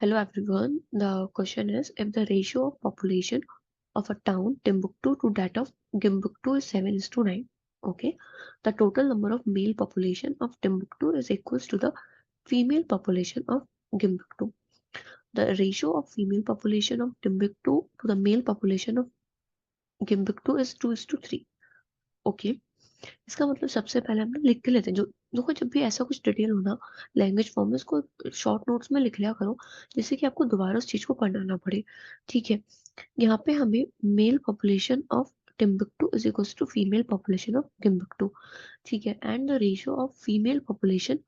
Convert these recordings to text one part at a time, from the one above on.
Hello everyone. The question is, if the ratio of population of a town Timbuktu to that of Gimbuktu is 7:9. Okay. The total number of male population of Timbuktu is equals to the female population of Gimbuktu. The ratio of female population of Timbuktu to the male population of Gimbuktu is 2:3. Okay. इसका मतलब सबसे पहले हम ना लिख के लेते हैं। जो देखो, जब भी ऐसा कुछ डिटेल हो ना लैंग्वेज फॉर्म में, उसको शॉर्ट नोट्स में लिख लिया करो, जिससे कि आपको दोबारा उस चीज को पढ़ना ना पड़े। ठीक है। यहाँ पे हमें male population of Timbuktu is equal to female population of Timbuktu. ठीक है। And the ratio of female population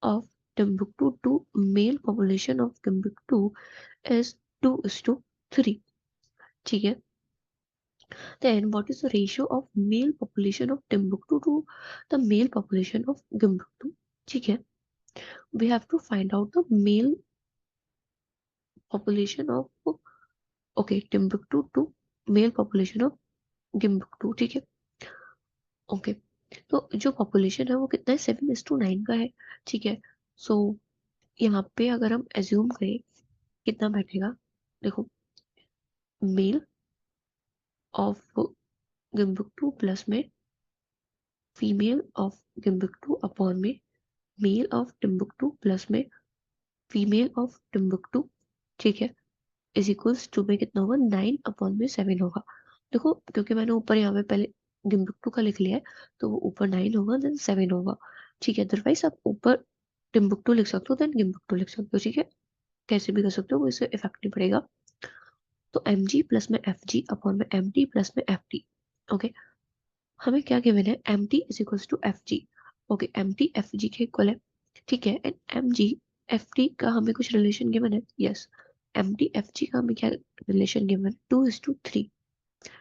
of Timbuktu to male population of Timbuktu is 2:3। ठीक है। Then what is the ratio of male population of Timbuktu to the male population of Gimbuktu? ठीक है। We have to find out the male population of Timbuktu to male population of Gimbuktu। ठीक है। Okay. तो जो population है वो कितना है, 7:9 का है। ठीक है। सो यहाँ पे अगर हम एज्यूम करें कितना बैठेगा, देखो, मेल ऑफ गिम्बुक्टू प्लस में फीमेल ऑफ गिम्बुक्टू अपॉन में मेल ऑफ टिम्बुक्टू प्लस में फीमेल ऑफ टिम्बुक्टू। ठीक है। इज इक्वल्स टू में कितना होगा, 9/7 होगा। देखो, क्योंकि मैंने ऊपर यहाँ पे पहले टिम्बुक्टू का लिख लिया है, तो वो ऊपर 9 होगा देन 7 होगा। ठीक है। अदरवाइज आप ऊपर टिम्बुक्टू लिख सकते हो देन गिम्बुक्टू लिख सकते हो। ठीक है। कैसे भी कर सकते हो, वो इससे इफेक्ट नहीं पड़ेगा। तो एम जी प्लस में एफ जी अपॉन में एम टी प्लस में एफ टी। ओके। हमें क्या गिवन है, M T is equals to F G. Okay. M T F G के इक्वल है। ठीक है। And M G F T का हमें कुछ रिलेशन गिवन है। Yes. M T F G का हमें क्या रिलेशन गिवन है, 2:3।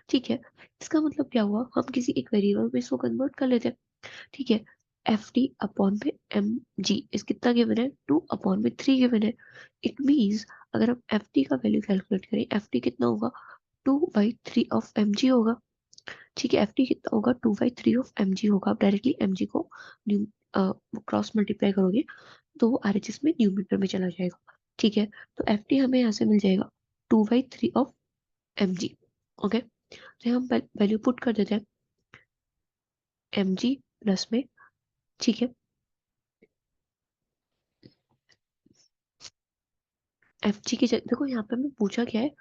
ठीक है। इसका मतलब क्या हुआ, हम किसी एक वेरिएबल में इसको कन्वर्ट कर लेते हैं। ठीक है। एफ टी अपॉन में एम जी इस कितना गिवन है, 2/3 गिवन है। इट मीन्स अगर हम एफ टी का वैल्यू कैलकुलेट करें, एफ टी कितना होगा, 2/3 ऑफ एम जी होगा। ठीक है। एफ टी कितना होगा, 2/3 ऑफ एम जी होगा। आप डायरेक्टली एम जी को क्रॉस मल्टीप्लाई करोगे तो वो आर एच एस में न्यूमीटर में चला जाएगा। ठीक है। तो एफ टी हमें यहाँ से मिल जाएगा 2/3 ऑफ एम जी। ओके। तो हम वैल्यू पुट कर देते हैं एम जी प्लस में। ठीक है। एफ जी की जगह देखो, यहाँ पे हमें पूछा क्या है,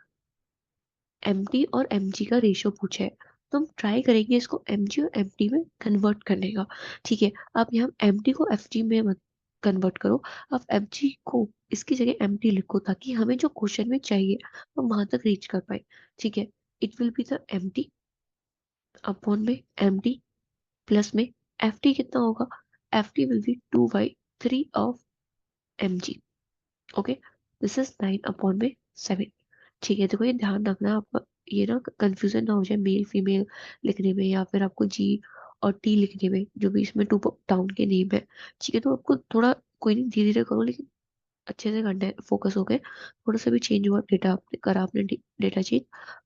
एम टी और एम जी का रेशियो पूछा है, तो हम ट्राई करेंगे इसको एम जी और एम टी में कन्वर्ट करने का। ठीक है। आप यहाँ एम टी को एफ जी में मत कन्वर्ट करो, आप एफ जी को इसकी जगह एम टी लिखो, ताकि हमें जो क्वेश्चन में चाहिए हम वहां तक रीच कर पाए। ठीक है। It will be the M T upon में एम टी प्लस में एफ टी कितना होगा, F T will be 2/3 of M G. Okay. This is 9/7। ठीक है। देखो, ये ध्यान रखना, आप ये ना कंफ्यूजन ना हो जाए मेल फीमेल लिखने में, या फिर आपको जी और टी लिखने में, जो भी इसमें टू टाउन के नेम है। ठीक है। तो आपको थोड़ा, कोई नहीं, धीरे धीरे करो, लेकिन अच्छे से करना है, फोकस हो गए। थोड़ा सा भी चेंज हुआ डेटा, आपने करा, आपने डेटा चेंज,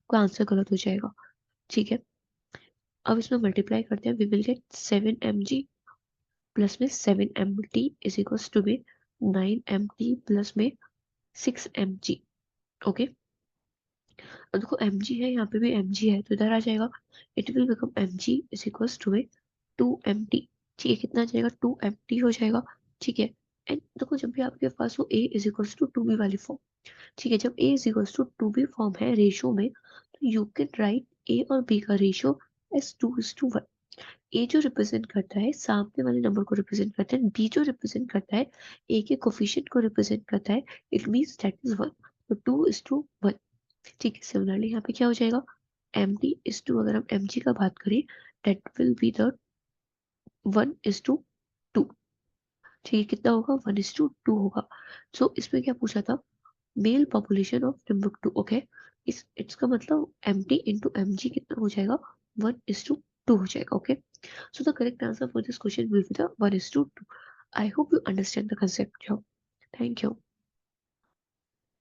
कोई आंसर गलत हो जाएगा। ठीक है। अब इसमें मल्टीप्लाई करते हैं, we will get 7 mg plus में 7 mt इज इक्वल्स टू में 9 mt प्लस में 6 mg। ओके। अब देखो, mg है, यहाँ पे भी mg है, तो इधर आ जाएगा। It will become mg is equals to में 2 mt। ठीक है। कितना आ जाएगा, 2 mt हो जाएगा। ठीक है। एंड देखो, जब भी आपके पास वो a is equals to b वाली फॉर्म, ठीक है, जब a is equals to b form है रेशियो में, तो यू कैन राइट a और b का रेशियो एज 2:1। ए जो रिप्रेजेंट करता है सामने वाले नंबर को रिप्रेजेंट करता है, बी जो रिप्रेजेंट करता है ए के कोफिशिएंट को रिप्रेजेंट करता है। It means that is 1। तो 2:1। ठीक है। सिमिलरली यहाँ पे क्या हो जाएगा, एम टी इज टू, अगर हम एम जी का बात करें, दैट विल बी द 1:2। ठीक है। कितना होगा, 1:2 होगा। सो इसमें क्या पूछा था, male population of Timbuktu. Okay. इस इसका मतलब M T into M G कितना हो जाएगा, 1:2 हो जाएगा। Okay. So the correct answer for this question will be the 1:2. I hope you understand the concept here. Thank you.